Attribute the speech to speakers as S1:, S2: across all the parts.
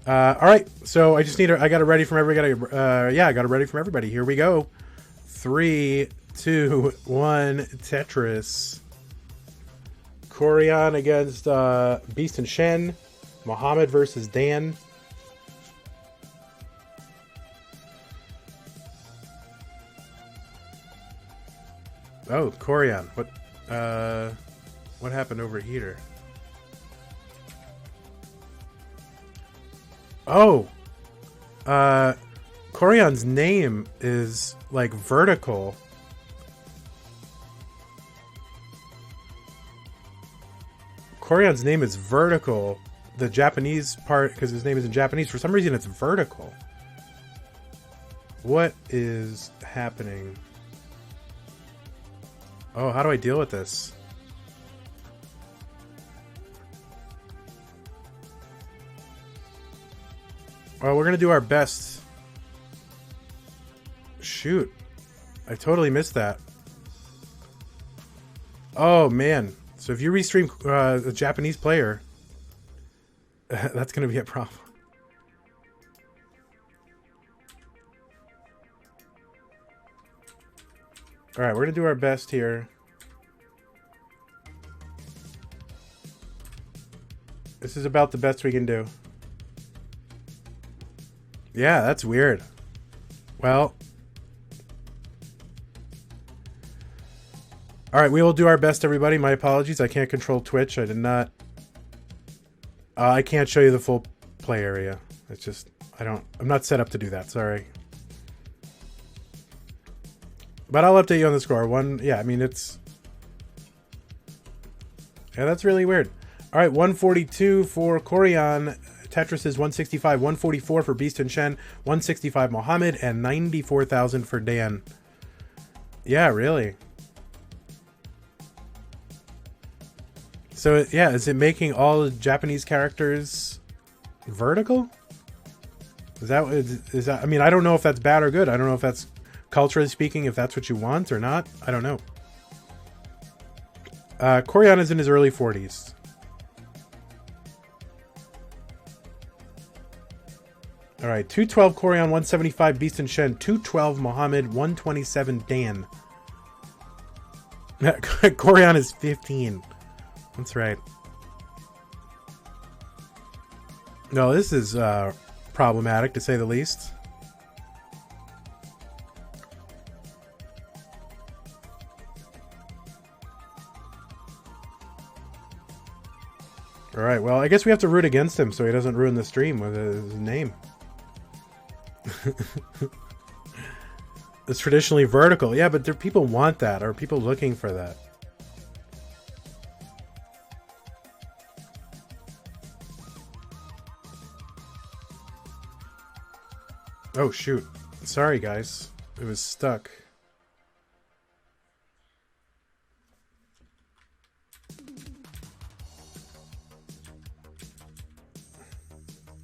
S1: All right, so I just need I got it ready from everybody. Yeah, I got it ready from everybody. Here we go. 3, 2, 1. Tetris. Corion against Beast and Shen. Mohammed versus Dan. Oh, Corion. What happened over here? Oh, Corion's name is like vertical. Corion's name is vertical. The Japanese part, because his name is in Japanese, for some reason it's vertical. What is happening? Oh, how do I deal with this? Well, we're going to do our best. Shoot. I totally missed that. Oh, man. So if you restream a Japanese player, that's going to be a problem. All right, we're going to do our best here. This is about the best we can do. Yeah, that's weird. Well. Alright, we will do our best, everybody. My apologies. I can't control Twitch. I did not... I can't show you the full play area. It's just... I'm not set up to do that. Sorry. But I'll update you on the score. Yeah, I mean, it's... Yeah, that's really weird. Alright, 142 for Corion. Tetris is 165, 144 for Beast and Shen, 165 Mohammed, and 94,000 for Dan. Yeah, really. So, yeah, is it making all the Japanese characters vertical? Is that, I mean, I don't know if that's bad or good. I don't know if that's, culturally speaking, if that's what you want or not. I don't know. Corion is in his early 40s. All right, 212 Corion, 175 Beast and Shen, 212 Mohammed, 127 Dan. Corion is 15. That's right. No, this is problematic to say the least. All right, well, I guess we have to root against him so he doesn't ruin the stream with his name. It's traditionally vertical. Yeah, but people want that. Are people looking for that? Oh, shoot. Sorry, guys. It was stuck.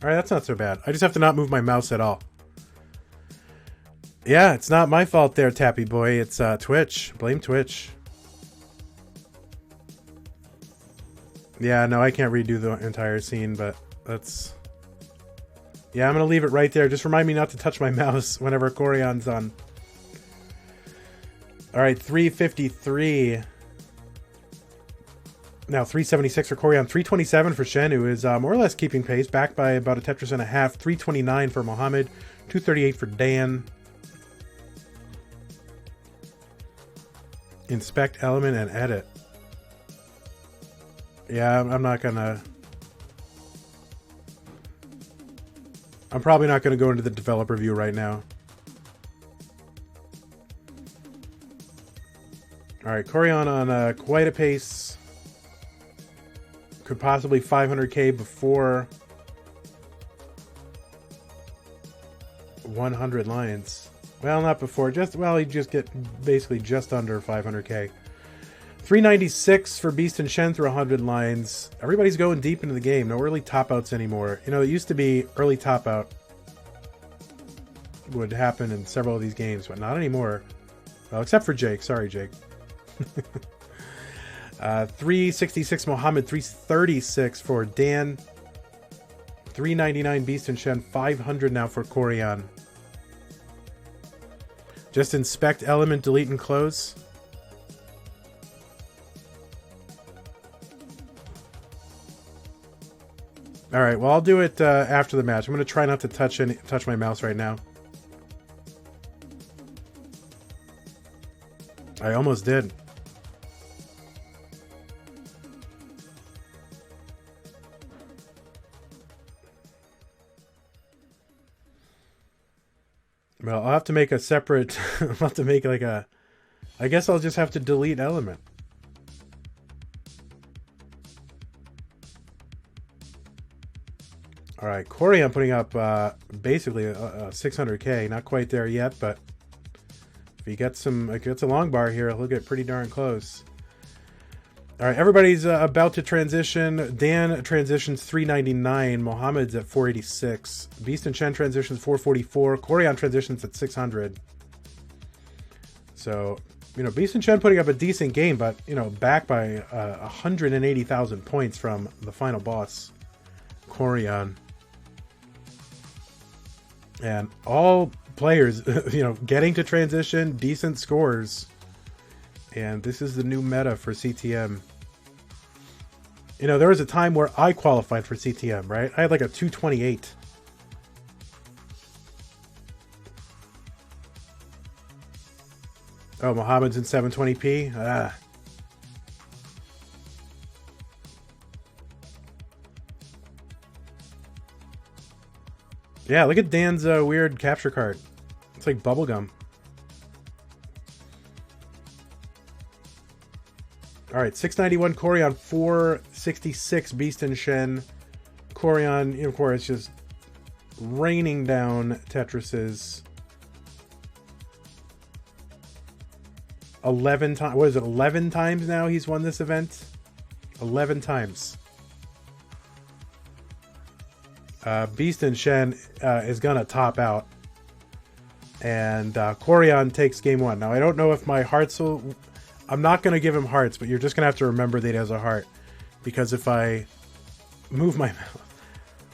S1: Alright, that's not so bad. I just have to not move my mouse at all. Yeah, it's not my fault there, Tappy Boy. It's Twitch. Blame Twitch. Yeah, no, I can't redo the entire scene, but that's... Yeah, I'm going to leave it right there. Just remind me not to touch my mouse whenever Corion's on. Alright, 353. Now 376 for Corion, 327 for Shen, who is more or less keeping pace, back by about a Tetris and a half. 329 for Mohammed, 238 for Dan. Inspect, element, and edit. Yeah, I'm not gonna... I'm probably not gonna go into the developer view right now. Alright, Corion on quite a pace. Could possibly 500k before 100 lines. Well, not before. He'd just get basically just under 500k. 396 for Beast and Shen through 100 lines. Everybody's going deep into the game. No early top-outs anymore. You know, it used to be early top-out would happen in several of these games, but not anymore. Well, except for Jake. Sorry, Jake. 366 Mohammed, 336 for Dan. $3.99 Beast and Shen, $500 now for Corion. Just inspect element, delete, and close. All right, well, I'll do it after the match. I'm going to try not to touch my mouse right now. I almost did. Well, I'll have to make a separate... I'll have to make like a... I guess I'll just have to delete element. All right, Corion putting up basically 600K. Not quite there yet, but if he gets a long bar here, he'll get pretty darn close. All right, everybody's about to transition. Dan transitions 399. Mohammed's at 486. Beast and Chen transitions 444. Corion transitions at 600. So, you know, Beast and Chen putting up a decent game, but, you know, back by 180,000 points from the final boss, Corion. And all players, you know, getting to transition, decent scores. And this is the new meta for CTM. You know, there was a time where I qualified for CTM, right? I had like a 228. Oh, Mohammed's in 720p? Ah. Yeah, look at Dan's weird capture card. It's like bubblegum. All right, 691 Corion, 466 Beast and Shen. Corion, of course, just raining down Tetrises. 11 times. What is it? 11 times now he's won this event. 11 times. Beast and Shen is gonna top out, and Corion takes game one. Now I don't know if my hearts will. I'm not gonna give him hearts, but you're just gonna have to remember that he has a heart, because if I move my mouth,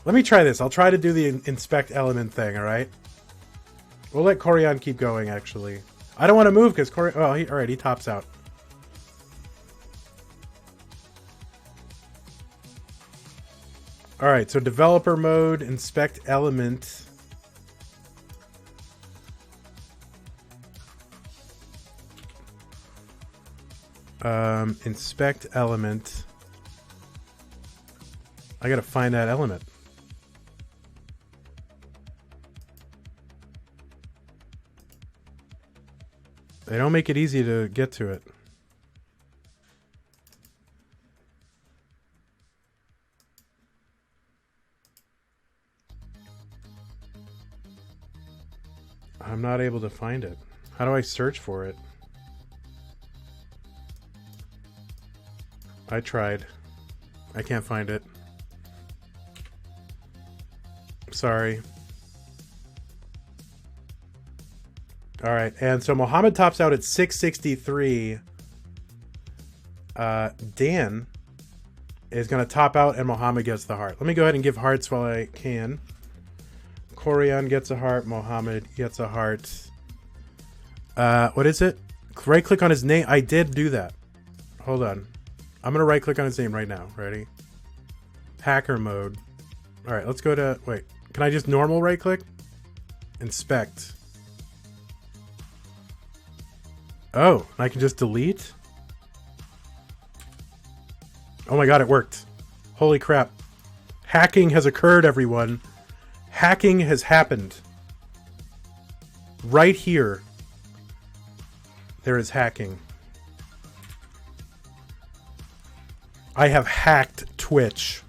S1: let me try this. I'll try to do the inspect element thing. All right. We'll let Corion keep going. Actually, I don't want to move because Corion. Oh, all right. He tops out. All right, so developer mode, inspect element. Inspect element. I gotta find that element. They don't make it easy to get to it. I'm not able to find it. How do I search for it? I tried. I can't find it. Sorry. All right, and so Mohammed tops out at 663. Dan is going to top out, and Mohammed gets the heart. Let me go ahead and give hearts while I can. Corion gets a heart. Mohammed gets a heart. What is it? Right click on his name. I did do that. Hold on. I'm going to right click on his name right now. Ready? Hacker mode. All right, let's go to... Wait. Can I just normal right click? Inspect. Oh, I can just delete? Oh my god, it worked. Holy crap. Hacking has occurred, everyone. Hacking has happened. Right here. There is hacking. I have hacked Twitch.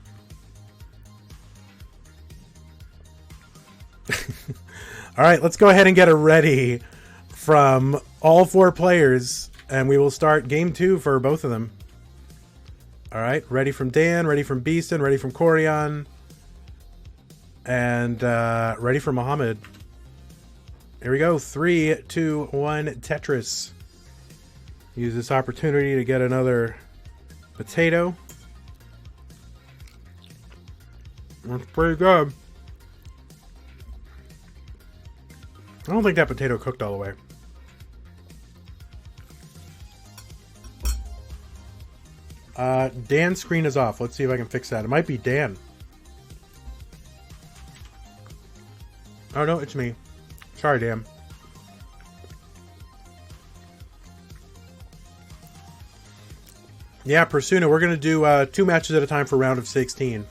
S1: All right, let's go ahead and get it ready from all four players, and we will start game two for both of them. All right, ready from Dan, ready from Beaston, ready from Corion, and ready for Mohammed. Here we go. 3, 2, 1, Tetris. Use this opportunity to get another potato. That's pretty good. I don't think that potato cooked all the way. Dan's screen is off. Let's see if I can fix that. It might be Dan. Oh, no, it's me. Sorry, Dan. Yeah, Persuna, we're going to do 2 matches at a time for round of 16.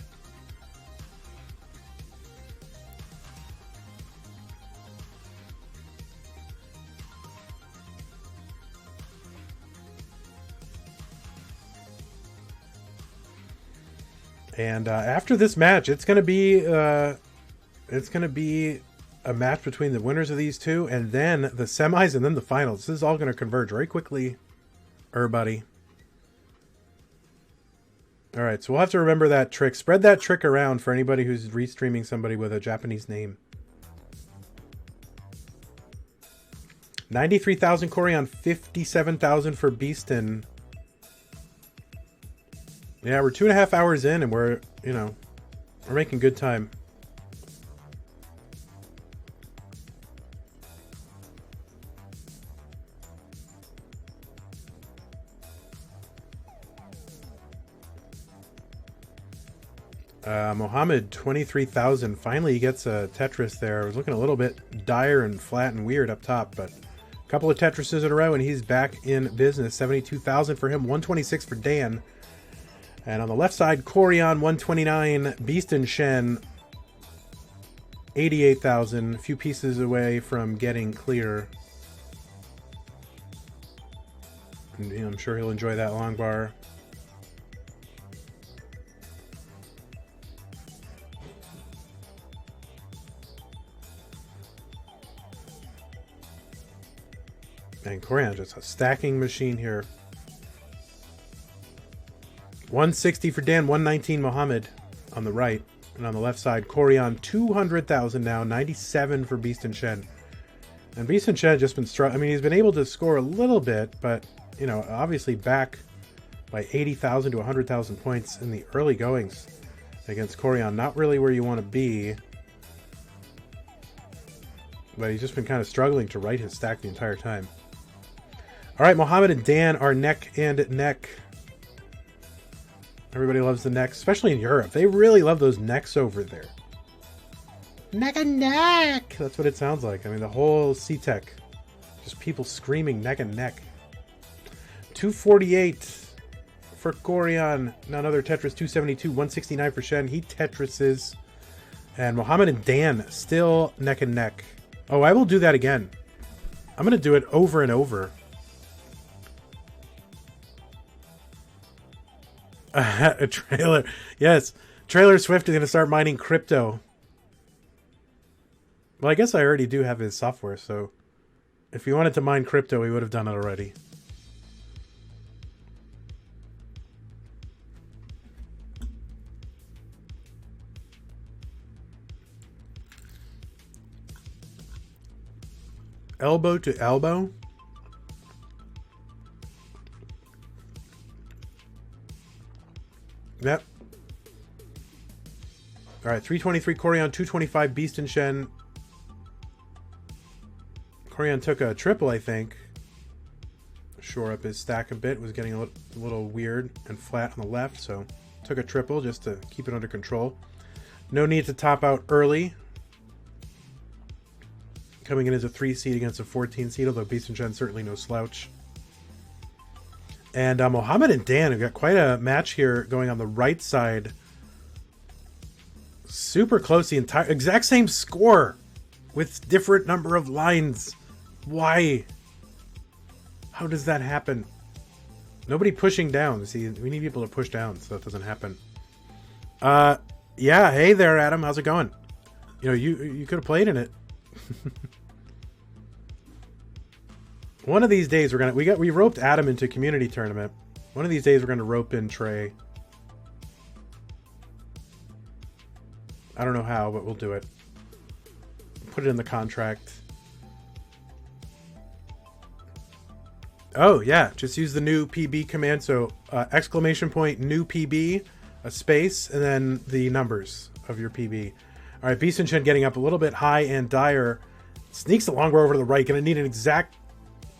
S1: And after this match, it's going to be a match between the winners of these two, and then the semis, and then the finals. This is all going to converge very quickly, everybody. All right, so we'll have to remember that trick. Spread that trick around for anybody who's restreaming somebody with a Japanese name. 93,000 Corion, 57,000 for Beaston. Yeah, we're 2.5 hours in, and we're making good time. Mohammed, 23,000. Finally, he gets a Tetris there. It was looking a little bit dire and flat and weird up top, but a couple of Tetrises in a row, and he's back in business. 72,000 for him, 126 for Dan. And on the left side, Corion, 129. Beast and Shen, 88,000. A few pieces away from getting clear. And, I'm sure he'll enjoy that long bar. And Corion, just a stacking machine here. 160 for Dan, 119 Mohammed on the right. And on the left side, Corion, 200,000 now, 97 for Beast and Shen. And Beast and Shen just been struggling. I mean, he's been able to score a little bit, but, obviously back by 80,000 to 100,000 points in the early goings against Corion. Not really where you want to be. But he's just been kind of struggling to right his stack the entire time. All right, Mohammed and Dan are neck and neck. Everybody loves the necks, especially in Europe. They really love those necks over there. Neck and neck! That's what it sounds like. I mean, the whole C-Tech. Just people screaming neck and neck. 248 for Corion. Another Tetris, 272. 169 for Shen. He Tetrises. And Mohammed and Dan still neck and neck. Oh, I will do that again. I'm going to do it over and over. A trailer. Yes. Trailer Swift is going to start mining crypto. Well, I guess I already do have his software, so if he wanted to mine crypto, he would have done it already. Elbow to elbow. Yep. All right, 323 Corion, 225 Beast and Shen. Corion took a triple, I think. Shore up his stack a bit. Was getting a little weird and flat on the left, so took a triple just to keep it under control. No need to top out early. Coming in as a 3 seed against a 14 seed, although Beast and Shen certainly no slouch. And Mohammed and Dan have got quite a match here going on the right side. Super close, the exact same score with different number of lines. Why? How does that happen? Nobody pushing down. See, we need people to push down so that doesn't happen. Yeah, hey there, Adam. How's it going? You could have played in it. One of these days we roped Adam into community tournament. One of these days we're gonna rope in Trey. I don't know how, but we'll do it. Put it in the contract. Oh yeah, just use the new PB command. So exclamation point new PB, a space, and then the numbers. of your PB. All right, Beast and Shen getting up a little bit high, and Dyer sneaks the longbow over to the right. Going to need an exact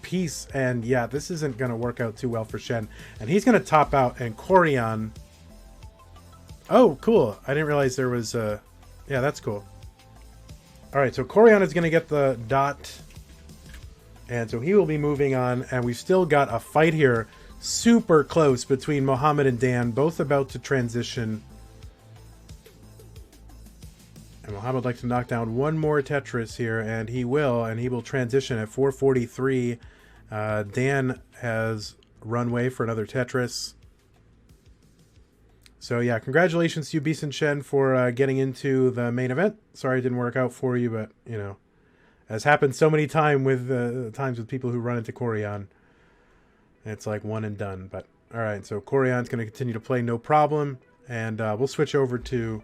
S1: piece, and yeah, this isn't going to work out too well for Shen. And he's going to top out, and Corion... Oh, cool. I didn't realize there was... Yeah, that's cool. All right, so Corion is going to get the dot, and so he will be moving on, and we've still got a fight here, super close, between Mohammed and Dan, both about to transition. And Mohammed would like to knock down one more Tetris here, and he will transition at 443. Dan has runway for another Tetris. So yeah, congratulations to you, Beast and Shen, for getting into the main event. Sorry it didn't work out for you, but, you know, as happens so many times with people who run into Corion. It's like one and done. But all right, so Corion's going to continue to play no problem, and we'll switch over to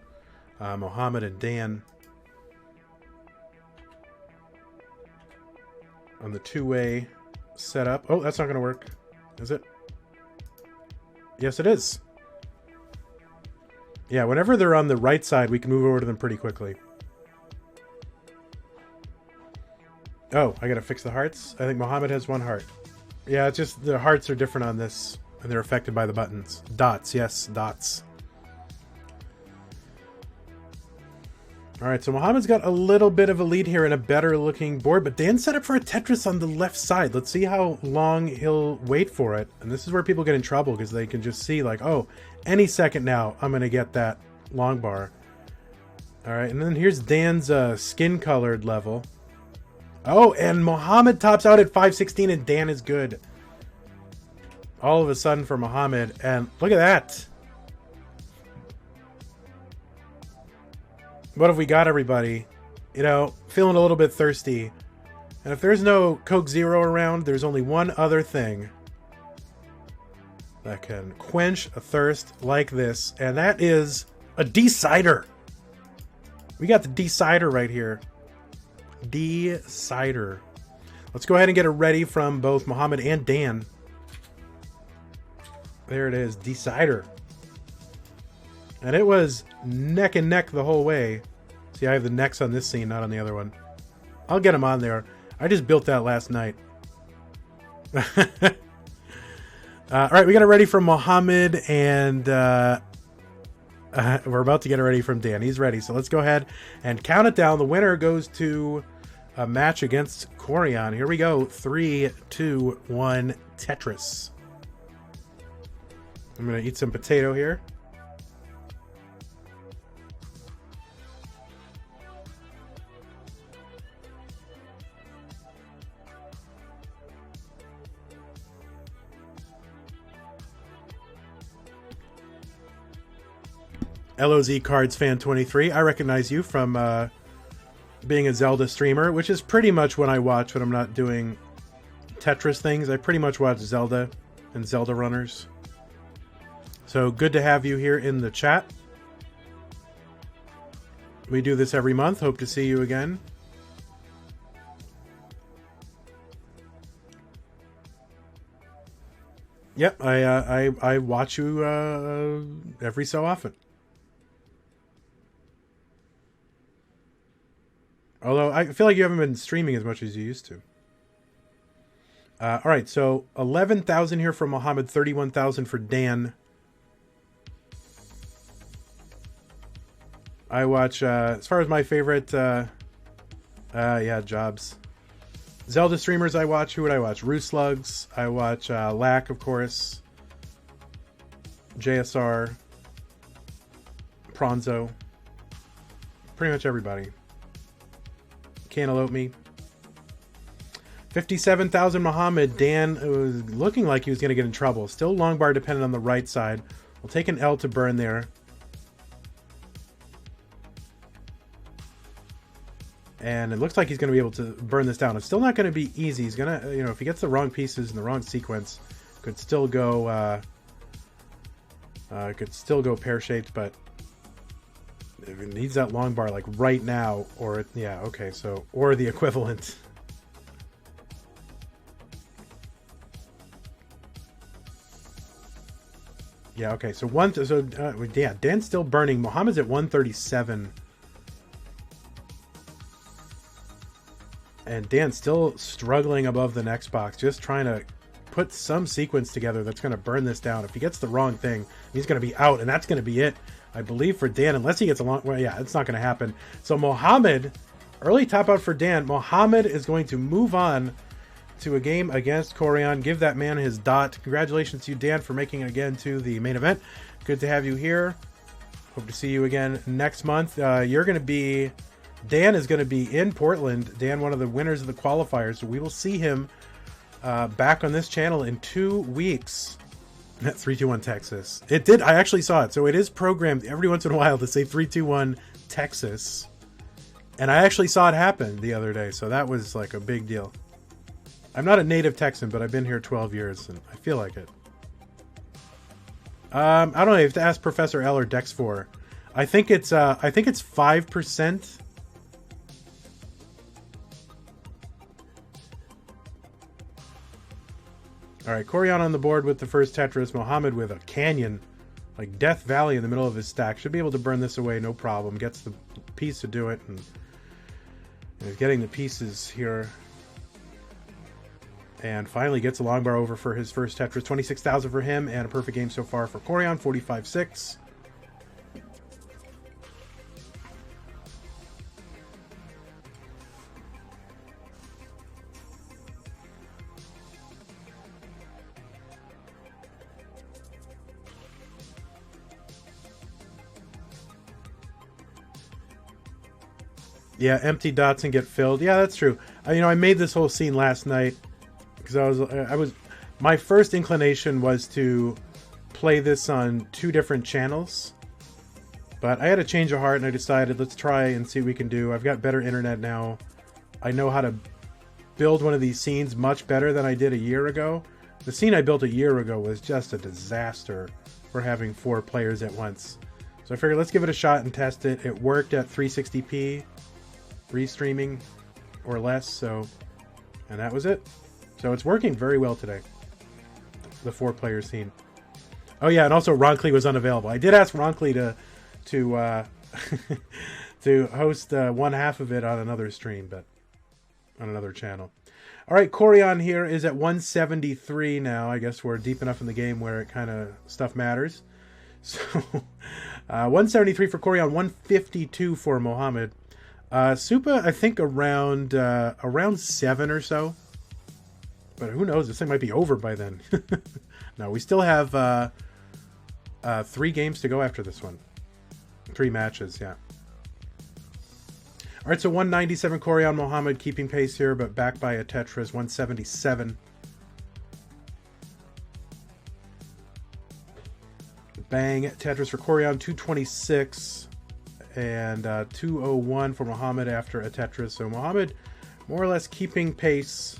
S1: Mohammed and Dan on the two-way setup. Oh, that's not going to work, is it? Yes, it is. Yeah, whenever they're on the right side, we can move over to them pretty quickly. Oh, I gotta fix the hearts. I think Mohammed has one heart. Yeah, it's just the hearts are different on this, and they're affected by the buttons. Dots, yes, dots. Alright, so Mohammed's got a little bit of a lead here and a better looking board, but Dan's set up for a Tetris on the left side. Let's see how long he'll wait for it. And this is where people get in trouble, because they can just see, like, oh, any second now, I'm going to get that long bar. Alright, and then here's Dan's skin-colored level. Oh, and Mohammed tops out at 516, and Dan is good. All of a sudden for Mohammed, and look at that. What have we got, everybody? You know, feeling a little bit thirsty. And if there's no Coke Zero around, there's only one other thing that can quench a thirst like this, and that is a D-cider. We got the D-cider right here. D-cider. Let's go ahead and get it ready from both Mohammed and Dan. There it is, D-cider. And it was neck and neck the whole way. See, I have the necks on this scene, not on the other one. I'll get them on there. I just built that last night. All right, we got it ready from Mohammed, and we're about to get it ready from Dan. He's ready, so let's go ahead and count it down. The winner goes to a match against Corion. Here we go. 3, 2, 1, Tetris. I'm going to eat some potato here. LOZ Cards Fan 23. I recognize you from being a Zelda streamer, which is pretty much when I watch when I'm not doing Tetris things. I pretty much watch Zelda and Zelda runners. So good to have you here in the chat. We do this every month. Hope to see you again. Yep, I watch you every so often. Although I feel like you haven't been streaming as much as you used to. All right, so 11,000 here for Mohammed, 31,000 for Dan. I watch, as far as my favorite, yeah, jobs. Zelda streamers I watch, who would I watch? Roo Slugs, I watch Lack, of course. JSR. Pronzo. Pretty much everybody. Cantaloupe me. 57,000 Mohammed. Dan was looking like he was going to get in trouble. Still long bar dependent on the right side. We'll take an L to burn there. And it looks like he's going to be able to burn this down. It's still not going to be easy. He's going to, you know, if he gets the wrong pieces in the wrong sequence, could still go pear-shaped, but if it needs that long bar like right now, or yeah, okay, so or the equivalent. Yeah, okay. So yeah, Dan's still burning. Mohammed's at 137. And Dan's still struggling above the next box, just trying to put some sequence together that's going to burn this down. If he gets the wrong thing, he's going to be out, and that's going to be it, I believe, for Dan, unless he gets a long... Well, yeah, it's not going to happen. So Mohammed, early top out for Dan. Mohammed is going to move on to a game against Corion. Give that man his dot. Congratulations to you, Dan, for making it again to the main event. Good to have you here. Hope to see you again next month. You're going to be... Dan is going to be in Portland. Dan, one of the winners of the qualifiers. So we will see him back on this channel in 2 weeks. 321 Texas. It did. I actually saw it. So it is programmed every once in a while to say 321 Texas. And I actually saw it happen the other day. So that was like a big deal. I'm not a native Texan, but I've been here 12 years and I feel like it. I don't know. You have to ask Professor L or Dex4. I think it's 5%. All right, Corion on the board with the first Tetris. Mohammed with a canyon, like Death Valley in the middle of his stack. Should be able to burn this away, no problem. Gets the piece to do it, and he's getting the pieces here. And finally gets a long bar over for his first Tetris. 26,000 for him, and a perfect game so far for Corion, 45.6. Yeah, empty dots and get filled. Yeah, that's true. I made this whole scene last night because my first inclination was to play this on 2 different channels, but I had a change of heart and I decided let's try and see what we can do. I've got better internet now. I know how to build one of these scenes much better than I did a year ago. The scene I built a year ago was just a disaster for having 4 players at once. So I figured let's give it a shot and test it. It worked at 360p. Restreaming or less, and that was it. So it's working very well today, the 4-player scene. Oh yeah, and also Ronckley was unavailable. I did ask Ronckley to to host one half of it on another stream, but on another channel. All right, Corion here is at 173 now. I guess we're deep enough in the game where it kind of stuff matters. So 173 for Corion, 152 for Mohammed. Supa, I think around 7 or so, but who knows? This thing might be over by then. No, we still have 3 games to go after this one. 3 matches, yeah. All right, so 197 Corion. Mohammed keeping pace here, but backed by a Tetris. 177. Bang, Tetris for Corion. 226. And 201 for Mohammed after a Tetris. So Mohammed more or less keeping pace.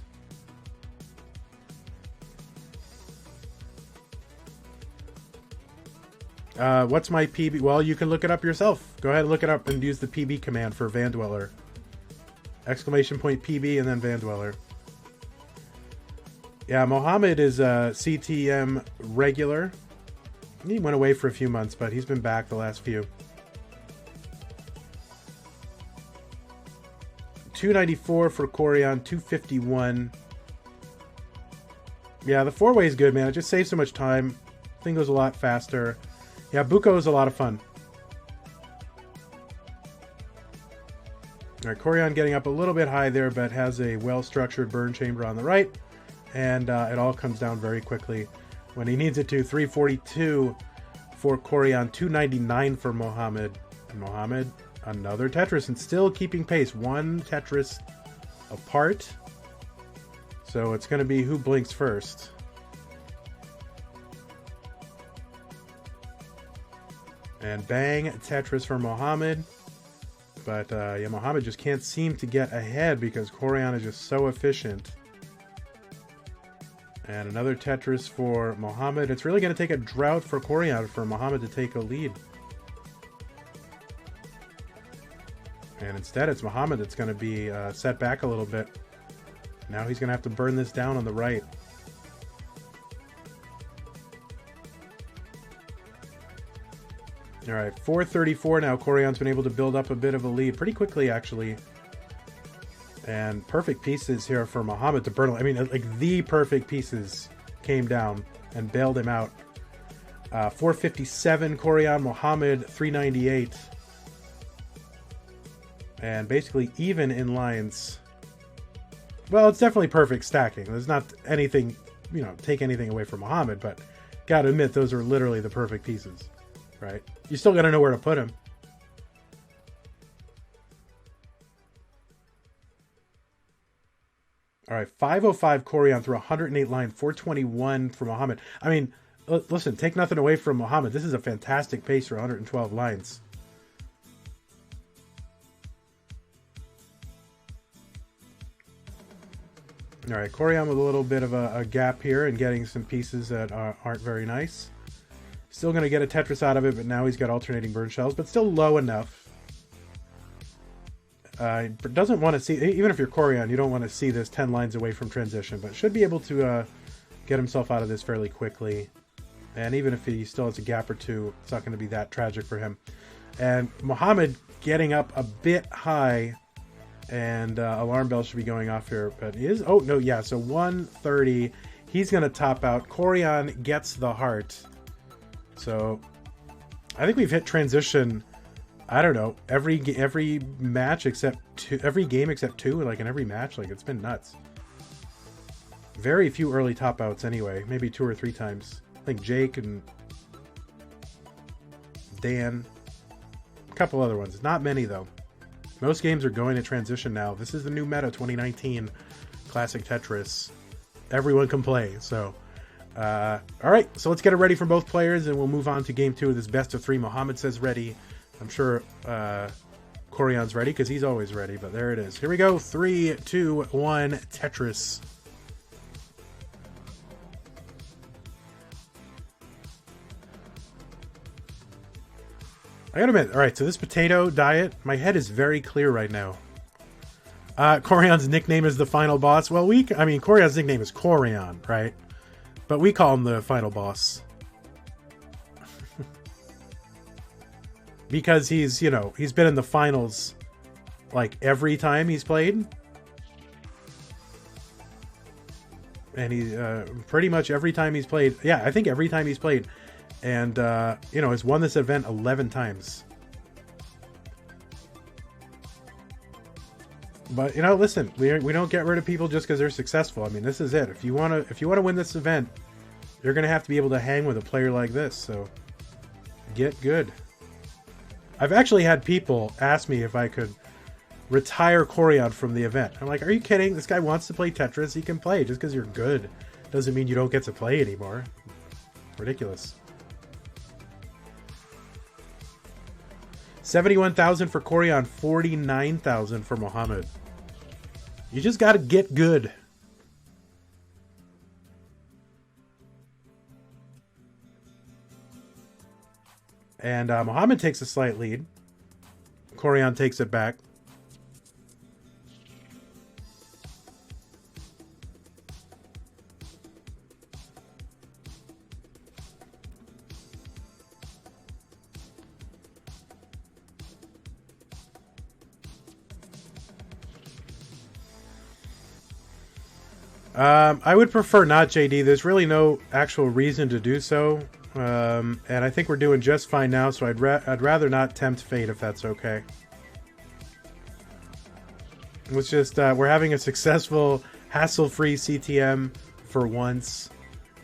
S1: What's my PB? Well, you can look it up yourself. Go ahead and look it up and use the PB command for Vandweller. Exclamation point PB and then Vandweller. Yeah, Mohammed is a CTM regular. He went away for a few months, but he's been back the last few. 294 for Corion, 251. Yeah, the 4-way is good, man. It just saves so much time. Thing goes a lot faster. Yeah, Buko is a lot of fun. All right, Corion getting up a little bit high there, but has a well-structured burn chamber on the right. And it all comes down very quickly when he needs it to. 342 for Corion, 299 for Mohammed. And Mohammed, another Tetris, and still keeping pace. 1 Tetris apart. So it's going to be who blinks first. And bang, Tetris for Mohammed. But yeah, Mohammed just can't seem to get ahead because Corion is just so efficient. And another Tetris for Mohammed. It's really going to take a drought for Corion for Mohammed to take a lead. And instead, it's Mohammed that's going to be set back a little bit. Now he's going to have to burn this down on the right. All right, 434 now. Corion's been able to build up a bit of a lead pretty quickly, actually. And perfect pieces here for Muhammad to burn. I mean, like the perfect pieces came down and bailed him out. 457 Corion, Muhammad 398. And basically even in lines. Well, it's definitely perfect stacking. There's not anything, you know, take anything away from Muhammad, but gotta admit, those are literally the perfect pieces, right? You still gotta know where to put them. All right, 505 Corion through 108 line, 421 for Muhammad. I mean, listen, take nothing away from Muhammad. This is a fantastic pace for 112 lines. All right, Corion with a little bit of a gap here and getting some pieces that aren't very nice. Still going to get a Tetris out of it, but now he's got alternating burn shells, but still low enough. Doesn't want to see, even if you're Corion, you don't want to see this 10 lines away from transition, but should be able to get himself out of this fairly quickly. And even if he still has a gap or two, it's not going to be that tragic for him. And Muhammad getting up a bit high, and alarm bell should be going off here, but he is, oh no, yeah, so 130, he's going to top out. Corion gets the heart. So I think we've hit transition, I don't know, every match except two, every game except two, like in every match. Like, it's been nuts. Very few early top outs anyway, maybe 2 or 3 times. I think Jake and Dan, a couple other ones, not many though. Most games are going to transition now. This is the new meta 2019 Classic Tetris. Everyone can play, so all right, so let's get it ready for both players, and we'll move on to game 2 of this best of 3. Muhammad says ready. I'm sure Corion's ready because he's always ready, but there it is. Here we go. 3, 2, 1, Tetris. I gotta admit, all right, so this potato diet, my head is very clear right now. Corion's nickname is the final boss. Well, I mean, Corion's nickname is Corion, right? But we call him the final boss. Because he's, you know, he's been in the finals like every time he's played. And he, pretty much every time he's played, yeah, I think every time he's played. And, you know, has won this event 11 times. But, you know, listen, we don't get rid of people just because they're successful. I mean, this is it. If you want to win this event, you're going to have to be able to hang with a player like this. So get good. I've actually had people ask me if I could retire Corion from the event. I'm like, are you kidding? This guy wants to play Tetris. He can play. Just because you're good doesn't mean you don't get to play anymore. Ridiculous. 71,000 for Corion, 49,000 for Muhammad. You just got to get good. And Muhammad takes a slight lead. Corion takes it back. I would prefer not, JD. There's really no actual reason to do so. And I think we're doing just fine now, so I'd rather not tempt fate if that's okay. It's just, we're having a successful, hassle-free CTM for once.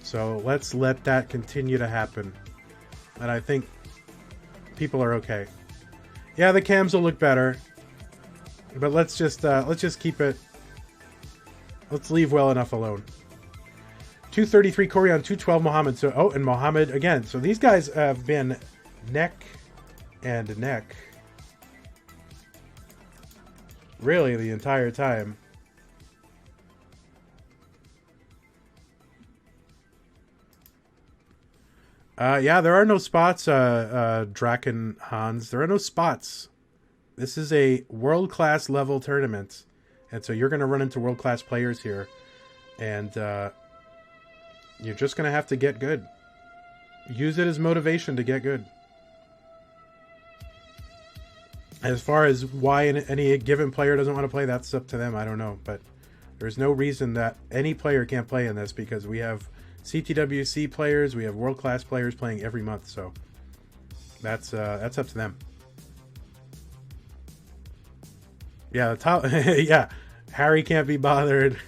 S1: So let's let that continue to happen. And I think people are okay. Yeah, the cams will look better. But let's just keep it. Let's leave well enough alone. 233 Corion, 212 Muhammad. So, oh, and Muhammad again. So these guys have been neck and neck. Really, the entire time. Yeah, there are no spots, Draken Hans. There are no spots. This is a world-class level tournament. And so you're going to run into world-class players here. And you're just going to have to get good. Use it as motivation to get good. As far as why any given player doesn't want to play, that's up to them. I don't know, but there's no reason that any player can't play in this because we have CTWC players, we have world-class players playing every month, so that's up to them. Yeah, the top. Yeah, Harry can't be bothered.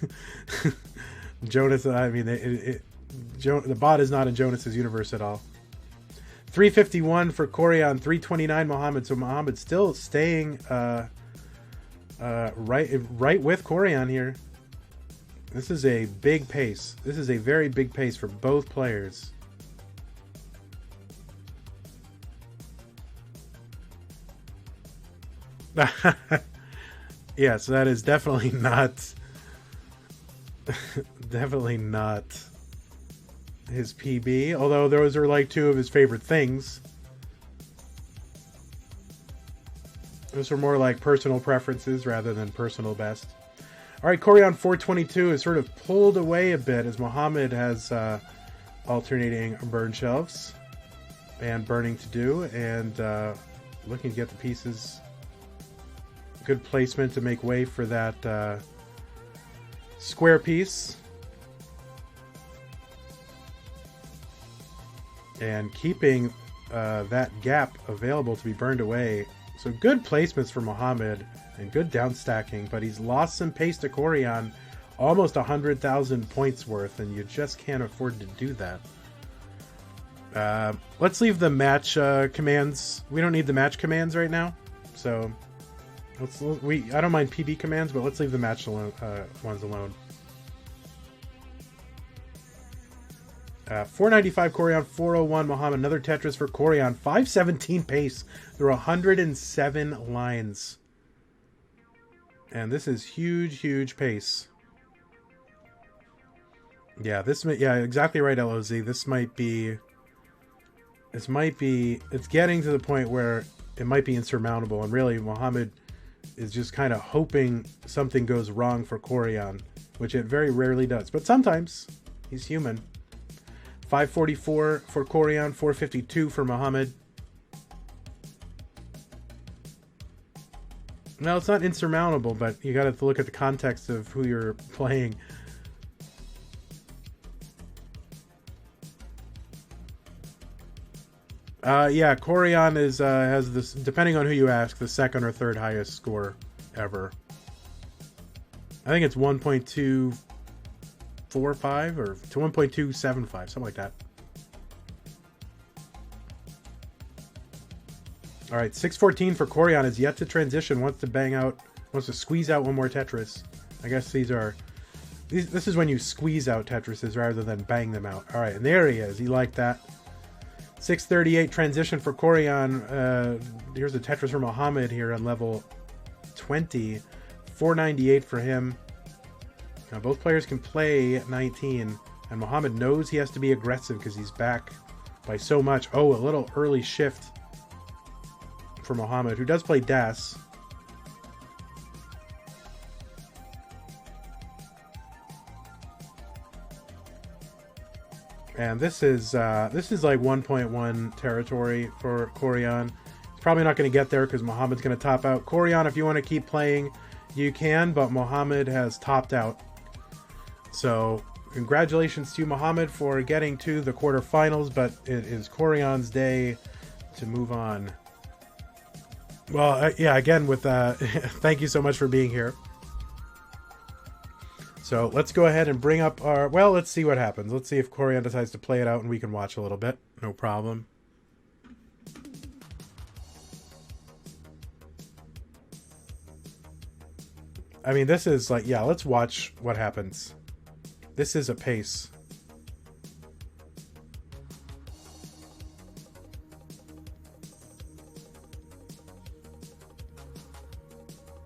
S1: Jonas, I mean, the bot is not in Jonas's universe at all. 351 for Corion, 329 Mohammed. So Mohammed still staying right with Corion here. This is a big pace. This is a very big pace for both players. Yeah, so that is definitely not definitely not his PB, although those are like two of his favorite things. Those are more like personal preferences rather than personal best. All right, Corion 422 is sort of pulled away a bit as Mohammed has alternating burn shelves and burning to do, and looking to get the pieces. Good placement to make way for that square piece. And keeping that gap available to be burned away. So good placements for Mohammed and good down stacking, but he's lost some pace to Corion, almost 100,000 points worth, and you just can't afford to do that. Let's leave the match commands. We don't need the match commands right now, so I don't mind PB commands, but let's leave the match ones alone. 495 Corion, 401 Mohammed. Another Tetris for Corion. 517 pace through 107 lines. And this is huge, huge pace. Yeah, exactly right, LOZ. It's getting to the point where it might be insurmountable, and really Mohammed is just kind of hoping something goes wrong for Corion, which it very rarely does. But sometimes he's human. 544 for Corion, 452 for Mohammed. No, it's not insurmountable, but you got to look at the context of who you're playing. Yeah, Corion has this, depending on who you ask, the second or third highest score ever. I think it's 1.245 or to 1.275, something like that. All right, 614 for Corion is yet to transition. Wants to squeeze out one more Tetris. I guess this is when you squeeze out Tetrises rather than bang them out. All right, and there he is. He liked that. 638 transition for Corion. Here's a Tetris for Mohammed here on level 20. 498 for him. Now both players can play 19, and Mohammed knows he has to be aggressive because he's back by so much. Oh, a little early shift for Mohammed, who does play Das. And this is like 1.1 territory for Corion. He's probably not going to get there because Mohammed's going to top out. Corion, if you want to keep playing, you can, but Mohammed has topped out. So congratulations to Mohammed for getting to the quarterfinals, but it is Corion's day to move on. Well, yeah, again, with thank you so much for being here. So let's go ahead and bring up our... Well, let's see what happens. Let's see if Corion decides to play it out and we can watch a little bit. No problem. I mean, this is like... Yeah, let's watch what happens. This is a pace.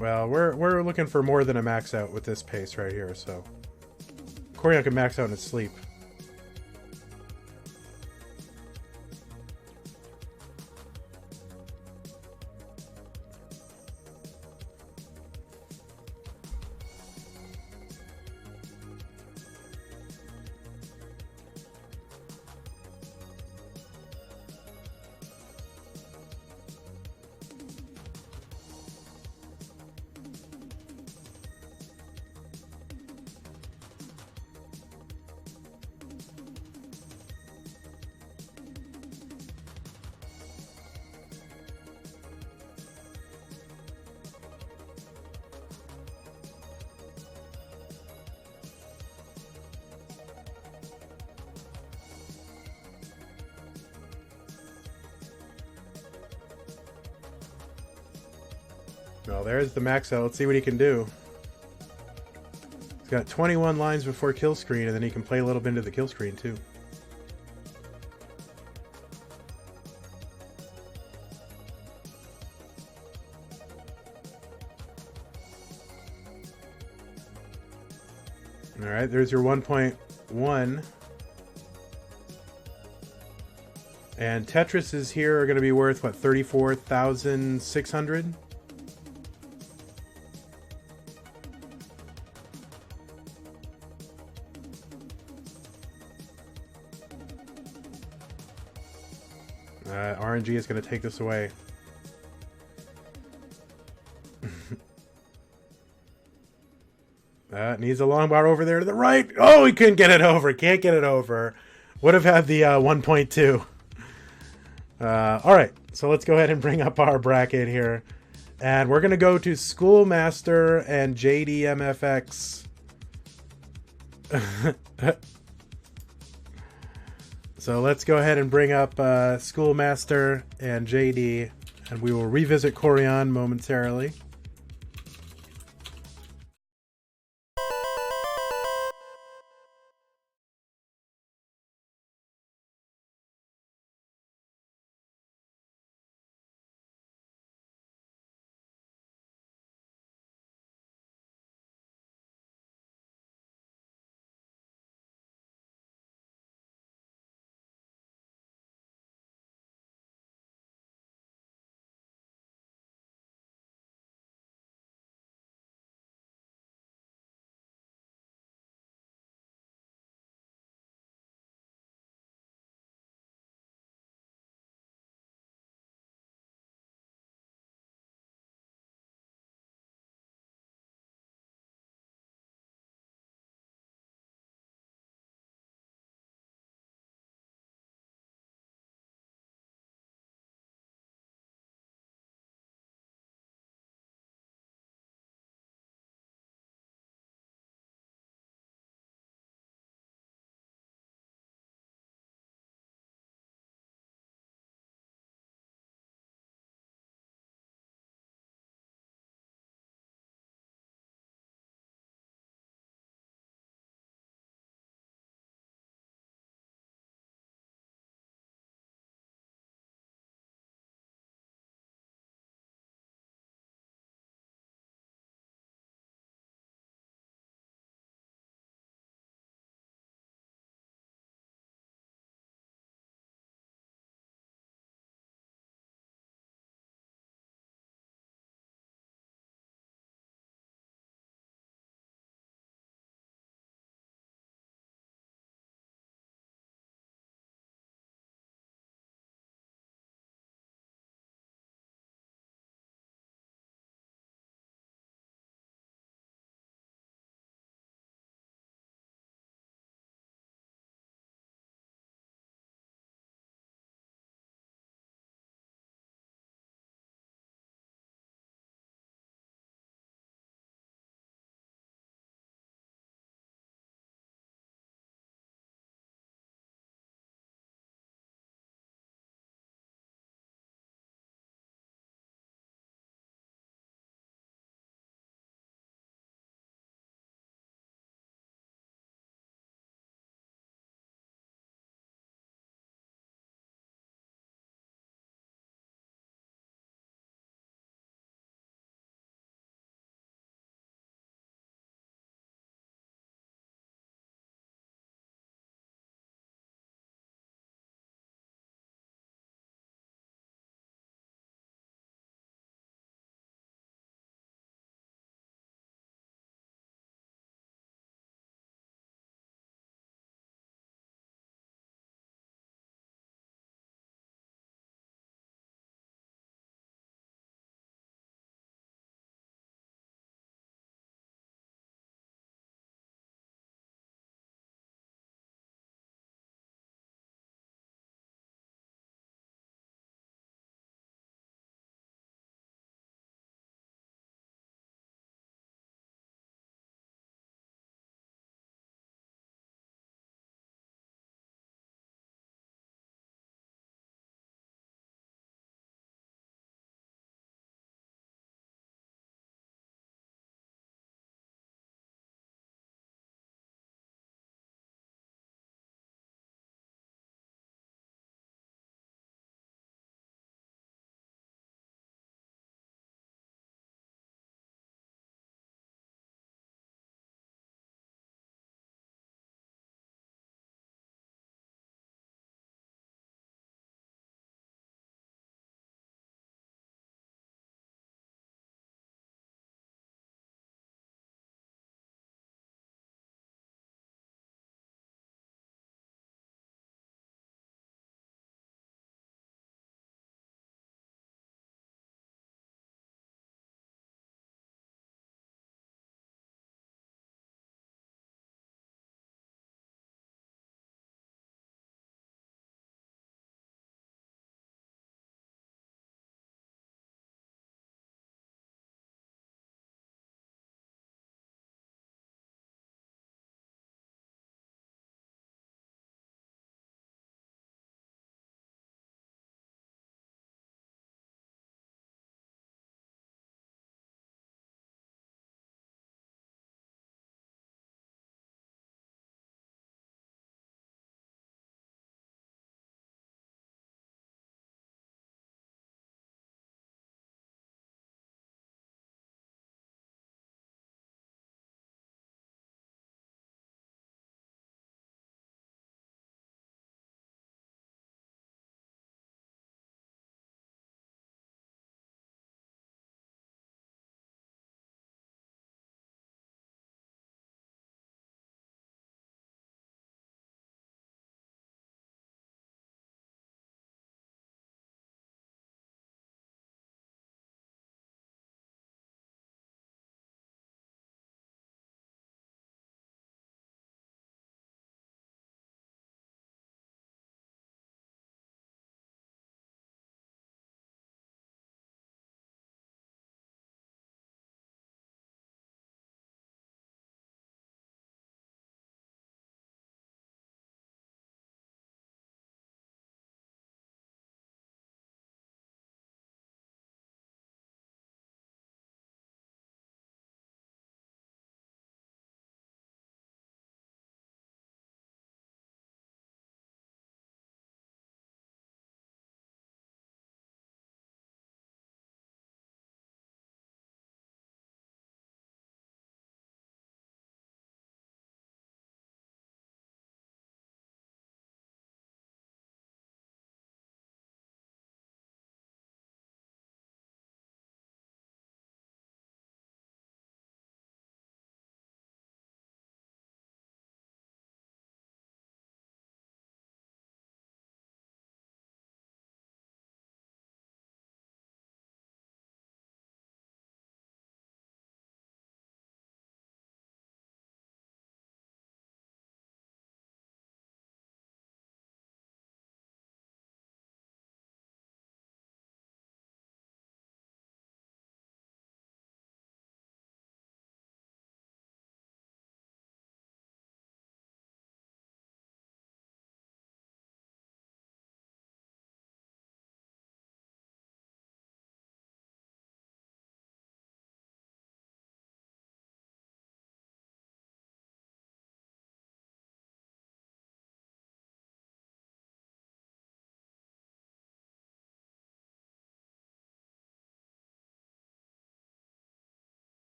S1: Well, we're looking for more than a max out with this pace right here, so Corion can max out in his sleep. Well, there's the max out. Let's see what he can do. He's got 21 lines before kill screen, and then he can play a little bit into the kill screen, too. Alright, there's your 1.1. And Tetrises here are going to be worth, what, 34,600? RNG is going to take this away. Needs a long bar over there to the right. Oh, he couldn't get it over. Can't get it over. Would have had the 1.2. All right, so let's go ahead and bring up our bracket here. And we're going to go to Schoolmaster and JDMFX. So let's go ahead and bring up Schoolmaster and JD, and we will revisit Corion momentarily.